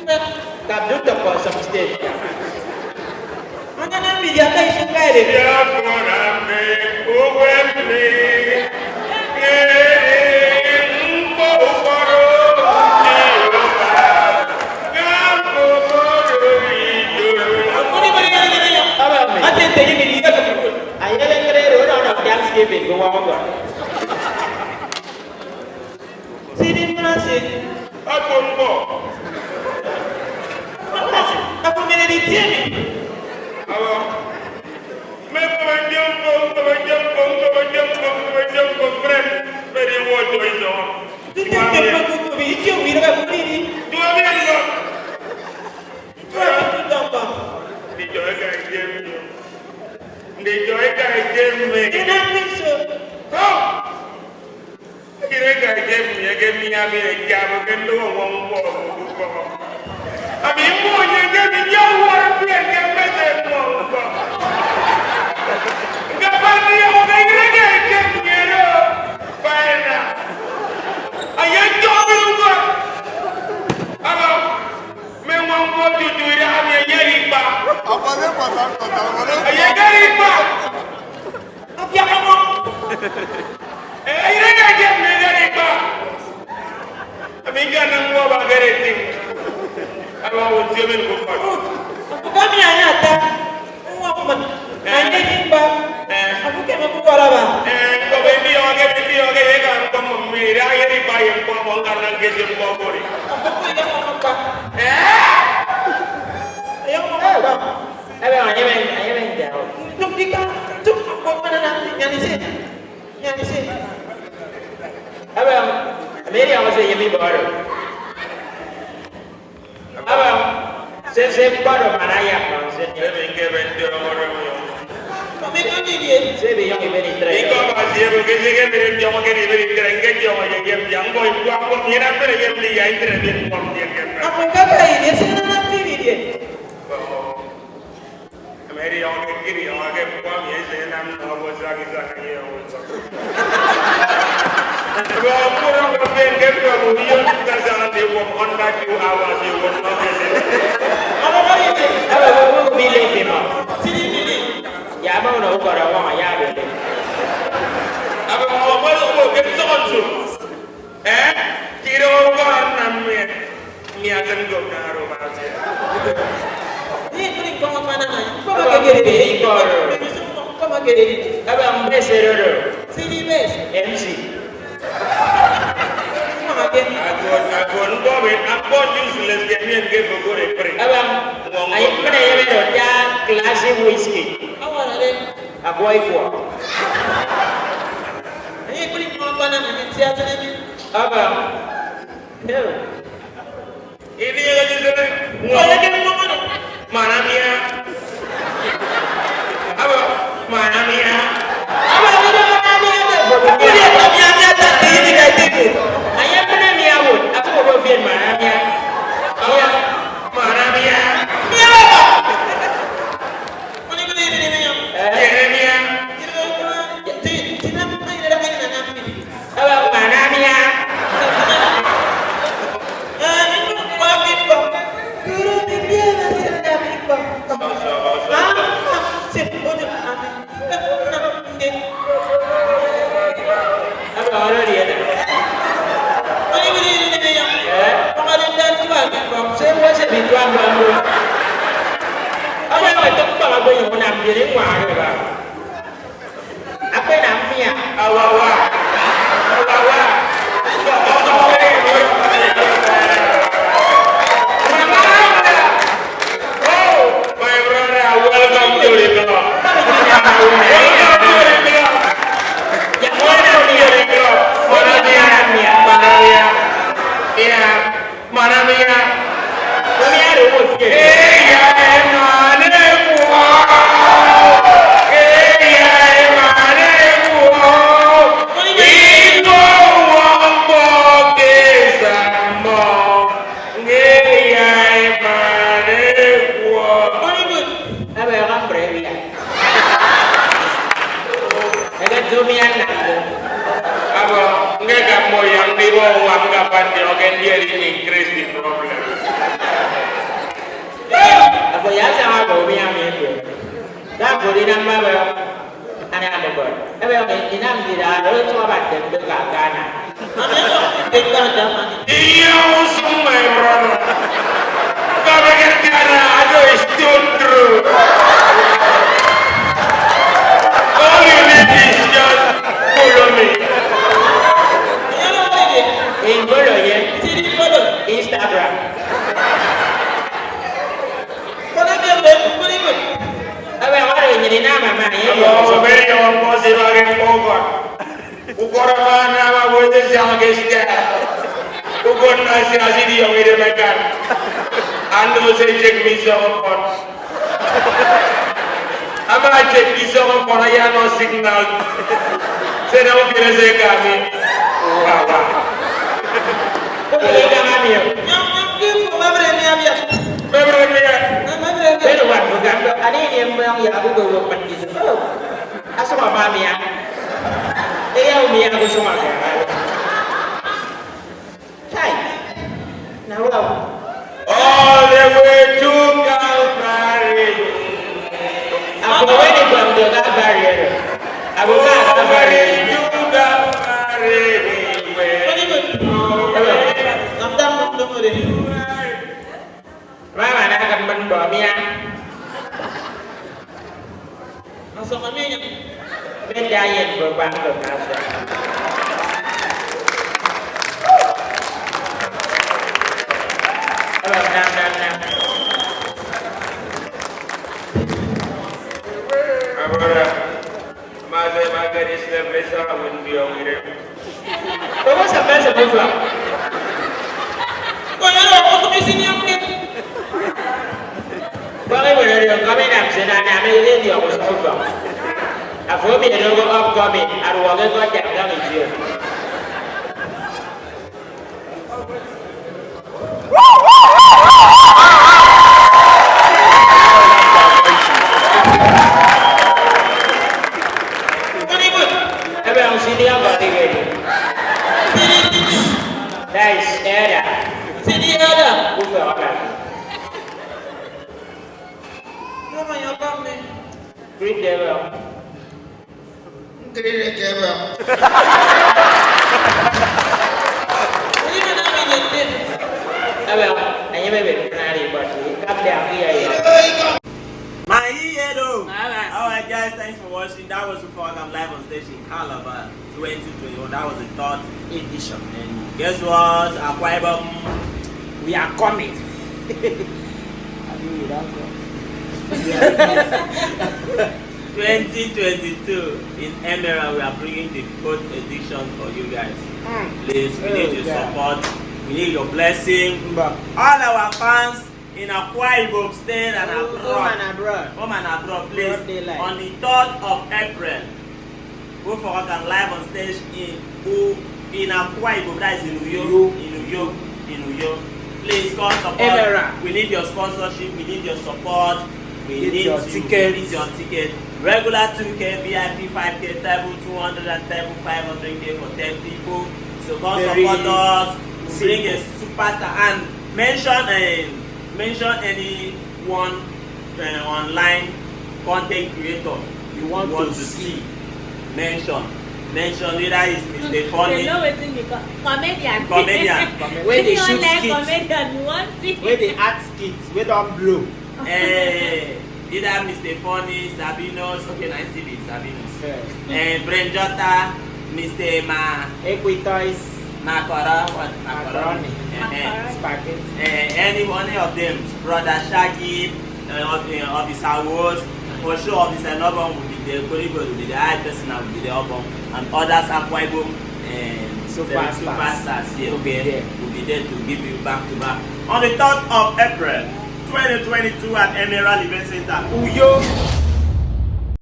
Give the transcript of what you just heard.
Kabdu tak kau substate. Mana nak biar kau sukai deh. Ya korame, uwemni, Thanksgiving, go on. Sini masih. Aku mau. Aku mana di sini? Awak. Memang friend. Very what do you know? Tidak aku bicu bila aku ini. Dua minggu. Aku tak. Dijoykan game. Dijoykan game. Kenapa so? Oh. Kira-kira game ni abi jam kendo wong po. Abi mo ye game jawar pia game bete mo. Gapani o kira-kira game ni ro. Paena. Ayan jobi ko. Aba. Me wong po tutuira ami yeri pa. Apa dia patah? Ayan yeri pa. Apa kamu? Ayan game ni yeri pa. Amiga nang mo ba gereti. Aba o jemen ko pa. Aku kami hanya tak. Aku hanya nimba. Aku kena buat apa? Ko bebi oge ye kan ko mira yeri pa yen ko mo karna gejem ko bori. Aku yang mau apa? Yang mau apa? Ayah main jauh. Cuk dika, cuk kau mana nanti? Yang di sini. Abang, Mary awak saya yang baru. Abang, saya baru mana ya bang? Saya ingin bentuk orang yo. Kami kan dia. Saya yang ini terakhir. Iko masih ya bukan sih kan beri jama kan beri kerengke jama yang boy aku ngira beri yang beli yang terakhir pom dia kan. Apa kata ini? Saya nak pilih dia. Mary yang kiri yang pom ya saya nam awak lagi lagi yang Kalau kurang lebih kita mungkin kita jangan dibuat online 2 hours you will not get it. Apa kali ini? Apa kamu pilih tema? Sini pilih. Ya mau nak ukar awak ya pilih. Apa mau kita langsung? Kira orang namanya ni akan go karo macam. Ini pilih kau mana ni? Kau pakai gini. Kau pakai gini. Apa yang best error? Sini best. MC. Aku useless game game gore pre. Abang, ayo pada yang itu yang kelasnya whisky. Awal ada. Aku iku. Ayo beli makanan ini siapa ni? Abang. Ini yang lagi sering. Mana game mana? Mana dia? Apa? Mana dia? Abang ada mana dia? Dia kami ada tadi ini kayak itu. Ayah mana dia pun? Aku mau biar mana dia? Ayah Mana dia? dia. Mana ini yang? Dia. Tidak main ada kain anak ini. Abang mana dia? Ini pabrik bang. Guru dia masih ada bang. Sip, udah. Apa ada dia? Ini yang. Pengaruh dan jual bang. Saya masih dijual bang. Apa yang itu bang? Apa yang menambil ini mana bang? Apa yang namanya? Awawa. My brother, welcome to the club. Mana dia? Ini ada musik. Ini That for the number and I'm a bird. Everyone in Amdida, I don't know about them, the Ghana. They got the money. My brother. Come again, Ghana. I know it's still true. All you need is just follow me. In follow, yeah? Instagram. Jadi nama mana ya? Kalau beri orang masih lagi Okon. Ukor mana nama boleh jangan gesnya. Ukon nasi dia yang ini makan. Anda saya cek bisa Okon. Apa cek bisa Okon ayah no signal. Saya nak kira saya kami. Apa? Boleh kami ya? Yang berani ya? Berani ya? Pero waktu gambar ada yang ya aku bawa pendidik. Asal apa ya? Umi aku semua kan. Hai. Nah, all the way to Calvary. Aku bawa di bawah Calvary. Aku Calvary juga Calvary. Mama nak akan membawa Mia. Masuk kami yang beda yang berbang berkasa. Kalau nam. Agora, mas é magaris na pressão muito bem. Como sampai sebelum? kau yang aku di sini yang Bagaimana dia kami nak senang nama ini dia aku sebelum. Aku ni dia aku upcoming, arwahnya kau jangan itu. Tapi yang sini apa lagi? Nice, ada. sini ada. Ufok Akam. Nama yang kami. Great devil. Kira kira. Ini mana ni? Abang, hanya bebek penari batu. Kap dia dia ya. My hello. Alright guys, thanks for watching. That was Ufok Akam live on stage in Calabar 2021. That was the third edition. And guess what? Akwa Ibom, we are coming. 2022 in Emerald, we are bringing the fourth edition for you guys. Please, we need your support. We need your blessing. All our fans in Akwa Ibom State and abroad. Home and abroad, please. On the 3rd of April, Ufok Akam live on stage in Akwa Ibom. That is in New York. Please come support. Emerald. We need your sponsorship. We need your support. We need your tickets. your ticket. Regular 2K, VIP 5K, table 200 and table 500K for 10 people. So come support us. Bring a superstar and mention anyone online content creator you want to see. Mention whether it's Mr. Funny. You know wetin be comedian. Where they shoot like skits. comedian, you want see. Where they act skits. Where don't blow. Either Mr. Funny, Sabinos, okay, nice to be Sabinos. Brenjota, Mr. Equitoys. Macaroni. Spaghetti. Any of them, Brother Shaggy, of his awards, for sure of his album will be there, Kolibod will be the high person will be the album, and others Akwa Ibom and superstars here will be there to give you back to back. On the 3rd of April 2022 at Emerald Event Center, Uyo.